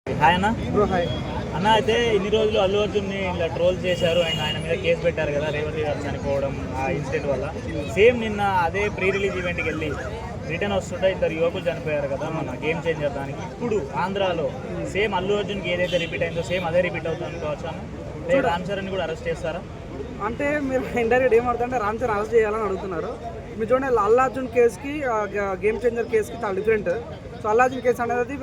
Hi అన్న. Bro hi. అన్న అయితే ఇన్ని రోజులు అల్లు అర్జున్ని ఇలా ట్రోల్ చేశారు అండ్ ఆయన మీద కేసు పెట్టారు కదా రేవతి గారు చనిపోవడం ఆ ఇన్సిడెంట్ వల్ల. సేమ్ నిన్న అదే ప్రీ రిలీజ్ ఈవెంట్కి వెళ్ళి రిటర్న్ వస్తుంటే ఇద్దరు యువకులు చనిపోయారు కదా మన గేమ్ చేంజర్ దానికి. ఇప్పుడు ఆంధ్రాలో సేమ్ అల్లు అర్జున్కి ఏదైతే రిపీట్ అయిందో సేమ్ అదే రిపీట్ అవుతుంది అనుకోవచ్చు అన్న. లేదా రామ్ చరణ్ కూడా అరెస్ట్ చేస్తారా? అంటే మీరు ఇండైరెక్ట్ ఏమవుతుందంటే రామ్ చరణ్ అరెస్ట్ చేయాలని అడుగుతున్నారు. మీరు చూడండి అల్లు అర్జున్ కేసుకి గేమ్ చేంజర్ కేసుకి చాలా different. So Allu Arjun case అనేది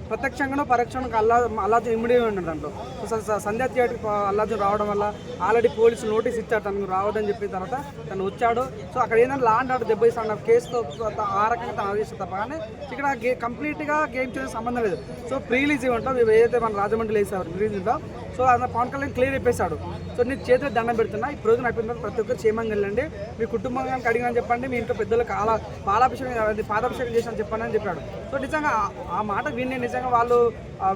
ప్రత్యక్షంగానో పరోక్షంగా అల్లు అర్జున్ ఇమ్మీడియట్ ఉంటుంది దాంట్లో. సో సంధ్య థియేటర్కి అల్లు అర్జున్ రావడం వల్ల ఆల్రెడీ పోలీసులు నోటీస్ ఇచ్చారు తనకు రావద్దని చెప్పిన తర్వాత తను వచ్చాడు. సో అక్కడ ఏంటంటే లా అండ్ ఆర్డర్ దెబ్బతీస్తాడు కేసుతో ఆ రకంగా తను అరెస్ట్ తప్ప కానీ ఇక్కడ కంప్లీట్గా గేమ్ చేసే సంబంధం లేదు. సో ప్రీ రిలీజ్ ఇవ్వంటాం ఏదైతే మన రాజమండ్రిలో వేసారు ప్రీ రిలీజ్లో. సో అందులో పవన్ కళ్యాణ్ క్లియర్ చెప్పేశాడు. సో నేను చేతిలో దండం పెడుతున్నా, ఈ రోజున అయిపోయిన తర్వాత ప్రతి ఒక్కరు క్షేమంగా వెళ్ళండి, మీ కుటుంబానికి అడిగినా చెప్పండి, మీ ఇంట్లో పెద్దలకు పాదాభిషేకం చేసాను చెప్పండి అని చెప్పాడు. సో నిజంగా ఆ మాట విని నిజంగా వాళ్ళు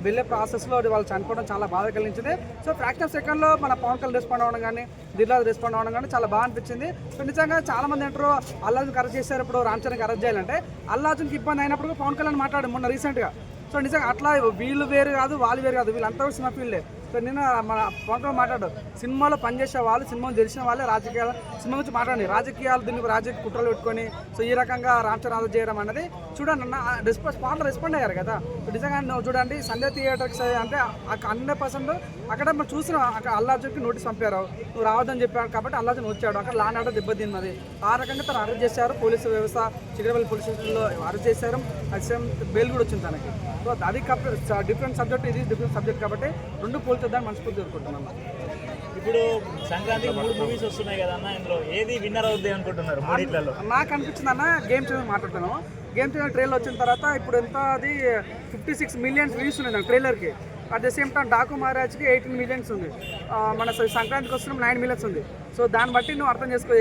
వెళ్ళే ప్రాసెస్లో వాళ్ళు చనిపోవడం చాలా బాధ కలిగించింది. సో ఫ్రాక్షన్ ఆఫ్ సెకండ్లో మన పవన్ కళ్యాణ్ రెస్పాండ్ అవ్వడం కానీ దిల్రాజు రెస్పాండ్ అవ్వడం కానీ చాలా బాగా అనిపించింది. సో నిజంగా చాలా మంది అంటారు అల్లు అర్జున్కి అరెస్ట్ చేశారు, ఇప్పుడు రామ్ చరణ్కి అరెస్ట్ చేయాలంటే అల్లు అర్జున్కి ఇబ్బంది అయినప్పుడు పవన్ కళ్యాణ్ మాట్లాడు మొన్న రీసెంట్గా. సో నిజంగా అట్లా వీళ్ళు వేరు కాదు వాళ్ళు వేరు కాదు, వీళ్ళంతా కూడా సినిమా ఫీల్డే. సో నేను మన పవన్ కళ్యాణ్ మాట్లాడు సినిమాలో పనిచేసే వాళ్ళు సినిమాలు తెలిసిన వాళ్ళే రాజకీయాలు సినిమా గురించి మాట్లాడండి, రాజకీయాలు దీన్ని రాజకీయ కుట్రలు పెట్టుకొని సో ఈ రకంగా రామ్ చరణ్ అరెస్ట్ చేయడం అనేది చూడండి అన్న స్పాట్లో రెస్పాండ్ అయ్యారు కదా. నిజంగా చూడండి సంధ్య థియేటర్స్ అంటే 100% అక్కడ మనం చూసిన అక్కడ అల్లు అర్జున్కి నోటీస్ పంపారు, నువ్వు రావద్దని చెప్పారు కాబట్టి అల్లు అర్జున్ వచ్చాడు. అక్కడ లా అండ్ ఆర్డర్ దెబ్బతిన్నది. ఆ రకంగా తను అరెస్ట్ చేశారు, పోలీసు వ్యవస్థ చిక్కడపల్లి పోలీస్ స్టేషన్లో అరెస్ట్ చేశారు. సేమ్ బెయిల్ కూడా వచ్చింది తనకి. సో అది డిఫరెంట్ సబ్జెక్ట్, ఇది డిఫరెంట్ సబ్జెక్ట్ కాబట్టి రెండు పోల్చేద్దామని మనస్ఫూర్తి కోరుకుంటున్నాను. ఇప్పుడు సంక్రాంతి 3 మూవీస్ వస్తున్నాయి కదా అన్న, ఇందులో ఏది విన్నర్ అవుద్ది అనుకుంటున్నారు మూడిట్లలో? నాకు అనిపించింది అన్న గేమ్ చేంజర్ మాట్లాడుతున్నాను. గేమ్ చేంజర్ ట్రైలర్ వచ్చిన తర్వాత ఇప్పుడు ఎంత అది 56 మిలియన్స్ వ్యూస్ ఉన్నాయి దాని ట్రైలర్కి. At the same time Daaku మహారాజ్కి 18 మిలియన్స్ ఉంది. మన సంక్రాంతికి వస్తున్నాం 9 మిలియన్స్ ఉంది. సో దాన్ని బట్టి నువ్వు అర్థం చేసుకో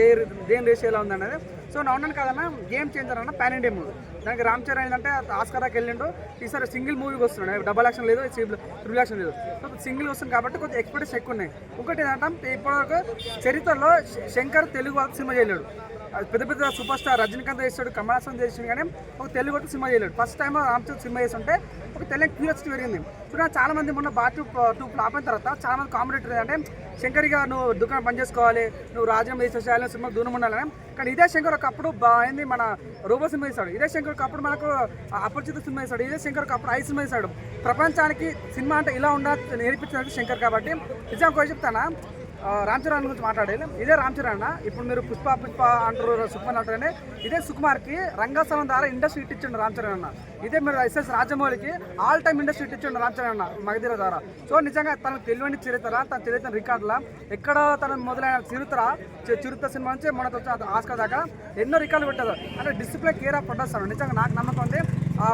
దేని రేషియోలో ఉంది అనేది. సో నా ఉన్నాను కదన్నా గేమ్ చేంజర్ అన్న పాన్ ఇండియా మూవీ. దానికి రామ్ చరణ్ ఏంటంటే ఆస్కారాకి వెళ్ళిండు, ఈసారి సింగిల్ మూవీకి వస్తున్నాడు, డబల్ యాక్షన్ లేదు, ట్రిపుల్ యాక్షన్ లేదు. సో సింగిల్ వస్తుంది కాబట్టి కొంచెం ఎక్స్పెక్టేషన్ ఎక్కువ ఉన్నాయి. ఇంకోటి ఏంటంటే ఇప్పటివరకు చరిత్రలో శంకర్ తెలుగు వాళ్ళకి సినిమా చేయలేడు. పెద్ద పెద్ద సూపర్ స్టార్ రజనీకాంత్ చేస్తాడు, కమల్ హాసన్ చేసాడు, కానీ ఒక తెలుగు వాళ్ళకి సినిమా చేయలేడు. First time Ram Charan cinema చేస్తుంటే ఒక తెలుగు క్యూరియాసిటీ పెరిగింది. చూడండి చాలా మంది మొన్న బాటు ఫ్లాప్ అయిన తర్వాత చాలా మంది కాంపిటేటర్ అంటే శంకర్గా నువ్వు దుకాణం పని చేసుకోవాలి, నువ్వు రాజ్యం చేసేయాలి, సినిమా దూరం ఉండాలని. కానీ ఇదే శంకర్ ఒకప్పుడు ఏంది మన రోబో సినిమా వేశాడు, ఇదే శంకర్ ఒకప్పుడు మనకు అపరిచిత సినిమా వేశాడు, ఇదే శంకర్ ఒకప్పుడు ఐ సినిమా వేశాడు. ప్రపంచానికి సినిమా అంటే ఇలా ఉండాలి నేర్పించినట్టు శంకర్. కాబట్టి నిజంగా కూడా చెప్తానా రామ్ చరణ్ గురించి మాట్లాడేది ఇదే రామ్ చరణ్. ఇప్పుడు మీరు పుష్ప అంటారు, సుకుమార్ అంటారని ఇదే సుకుమార్కి రంగస్థలం ద్వారా ఇండస్ట్రీ హిట్ ఇచ్చిండు రామ్ చరణ్ అన్న. ఇదే మీరు ఎస్ఎస్ రాజమౌళికి ఆల్ టైమ్ ఇండస్ట్రీ హిట్ ఇచ్చిండు రామ్ చరణ్ అన్న మగధీర ద్వారా. సో నిజంగా తనకు తెలియని చరిత్ర, తన తెలియని రికార్డులా ఎక్కడ తన మొదలైన చిరుత సినిమా నుంచి మొన్న వచ్చిన ఆస్కార్ దాకా ఎన్నో రికార్డులు పెట్టారు. అంటే డిసిప్లిన్ కేర్ ఆఫ్ పడ్డారు. నిజంగా నాకు నమ్మకం ఉంది.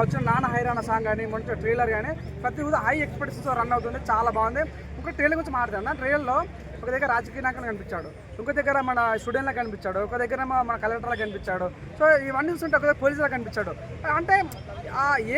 వచ్చిన నాన్న హైరాణ సాంగ్ కానీ మొన్న ట్రైలర్ కానీ ప్రతి కూడా హై ఎక్స్పెక్టేషన్స్తో రన్ అవుతుంది, చాలా బాగుంది. ఒక ట్రైలర్ గురించి మాట్లాడాను. ట్రైలర్లో ఒక దగ్గర రాజకీయ నాయకులు కనిపించాడు, ఇంకో దగ్గర మన స్టూడెంట్లా కనిపించాడు, ఒక దగ్గర మన కలెక్టర్లా కనిపించాడు. సో ఇవన్నీ చూస్తుంటే ఒక దగ్గర పోలీసులా కనిపించాడు. అంటే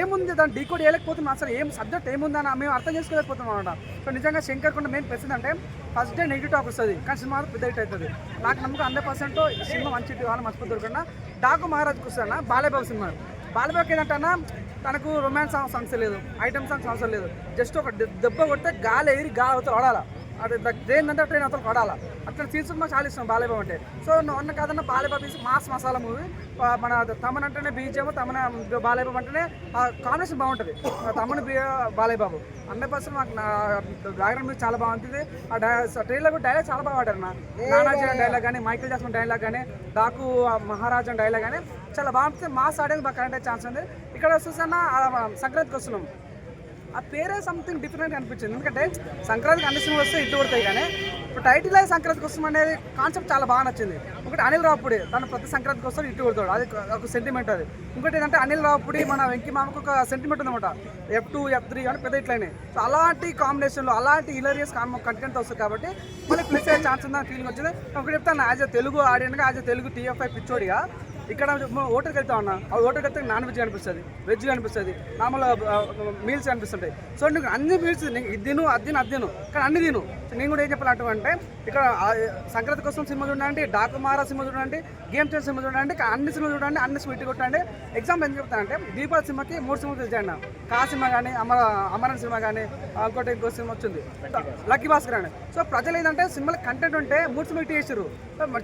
ఏముంది దాన్ని డీకోడ్ చేయలేకపోతున్నాం, అసలు ఏం సబ్జెక్ట్ ఏముందని మేము అర్థం చేసుకోలేకపోతున్నాం అనమాట. సో నిజంగా శంకర్ కొండ మెయిన్ ప్రెసిడెంట్ అంటే ఫస్ట్ డే నెగిటివ్ టాక్ వస్తుంది, కానీ సినిమా పెద్ద హిట్ అవుతుంది. నాకు నమ్మకం 100% సినిమా మంచి హిట్ కావాలి, మంచి దొరకకుండా. డాకు మహారాజ్కి వస్తాను బాలేబాబు సినిమా. బాలేబాబుకి ఏంటంటే తనకు రొమాన్స్ సాంగ్స్ లేదు, ఐటమ్ సాంగ్స్ అవసరం లేదు, జస్ట్ ఒక దెబ్బ కొడితే గాలి ఎగిరి గాలి అవుతారు వాడాలా, అది ట్రైన్ అంటే ట్రైన్ అవుతారు పడాలా. అట్లా సీన్స్ మాకు చాలా ఇష్టం బాలేబాబు అంటే. సో అన్న కాదన్న బాలేబాబు మాస్ మసాలా మూవీ. మన తమన్ అంటేనే బీజేమో తమన బాలేబాబు అంటేనే కాంబినేషన్ బాగుంటుంది, తమను బాలేబాబు 100% మాకు బ్యాక్గ్రౌండ్ మ్యూజిక్ చాలా బాగుంటుంది. ఆ ట్రైలర్ కూడా డైలాగ్ చాలా బాగా పాడారు. నానాజీ డైలాగ్ కానీ, మైకేల్ జాక్సన్ డైలాగ్ కానీ, డాకు మహారాజా డైలాగ్ కానీ చాలా బాగుంటుంది. మాస్ ఆడేది బాగా కరెంట్ అయ్యే ఛాన్స్ ఉంది. ఇక్కడ చూసన్న సంక్రాంతికి వస్తున్నాం, ఆ పేరే సంథింగ్ డిఫరెంట్ అనిపించింది. ఎందుకంటే సంక్రాంతికి అన్ని సినిమాలు వస్తే ఇటు కొడతాయి, కానీ ఇప్పుడు టైటిల్ అయ్యి సంక్రాంతికి వస్తాం అనేది కాన్సెప్ట్ చాలా బాగా నచ్చింది. ఒకటి అనిల్ రావుపూడి తను ప్రతి సంక్రాంతికి వస్తాడు ఇటు కొడతాడు, అది ఒక సెంటిమెంట్. అది ఇంకోటి ఏంటంటే అనిల్ రావుపూడి మన వెంకీ మామకు ఒక సెంటిమెంట్ ఉందన్నమాట, F2 F3 అని పెద్ద ఇట్లనే. సో అలాంటి కాంబినేషన్లో అలాంటి హిలరియస్ కంటెంట్ వస్తుంది కాబట్టి మళ్ళీ ప్లస్ అయ్యే ఛాన్స్ ఉందని ఫీలింగ్ వచ్చింది. ఒకటి చెప్తాను, యాజ్ ఎ తెలుగు ఆడియన్గా, యాజ్ ఎ తెలుగు TFI పిచ్చోడిగా ఇక్కడ హోటల్కి వెళ్తా ఉన్నా ఆ హోటల్కి వెళ్తే నాన్ వెజ్ కనిపిస్తుంది, వెజ్ కనిపిస్తుంది, నార్మల్ మీల్స్ కనిపిస్తుంటాయి. సో నీకు అన్ని మీల్స్ ఇది తిను అది తిను అది తిను కానీ అన్ని తిను. నేను కూడా ఏం చెప్పాలంటే ఇక్కడ సంక్రాంతి కోసం సినిమా చూడండి, డాకుమారా సినిమా చూడండి, గేమ్ చేంజర్ సినిమా చూడండి, అన్ని సినిమా చూడండి, అన్ని స్వీట్ కొట్టండి. ఎగ్జాంపుల్ ఏం చెప్తానంటే దీపావళి సినిమాకి 3 సినిమాలు తెచ్చాను. కా సినిమా కానీ అమరన్ సినిమా కానీ ఇంకో సినిమా వచ్చింది లక్కీ భాస్కర్ అని. సో ప్రజలు ఏంటంటే సినిమాలో కంటెంట్ ఉంటే 3 సినిమా హిట్ చేసారు.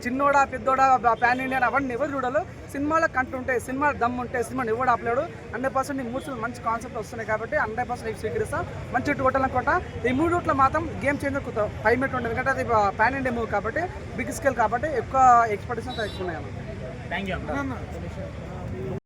చిన్నోడా పెద్దోడా పాన్ ఇండియా అవన్నీ ఎవరు చూడాలి, సినిమాలో కంటెంట్ ఉంటే సినిమా దమ్ ఉంటే సినిమాని ఎవరు ఆపలేడు. 100% ఈ 3 సినిమా మంచి కాన్సెప్ట్ వస్తున్నాయి కాబట్టి 100% స్వీకరిస్తాం. మంచి హిట్ కొట్టాలనుకుంటా. ఈ 3 రూట్లో మాత్రం గేమ్ చేంజర్ టైం ఎట్ ఉంటుంది ఎందుకంటే అది పాన్ ఇండియా మూవీ కాబట్టి బిగ్ స్కేల్ కాబట్టి ఎక్కువ ఎక్స్పెక్టేషన్స్ ఎక్కువ ఉన్నాయి. Thank you.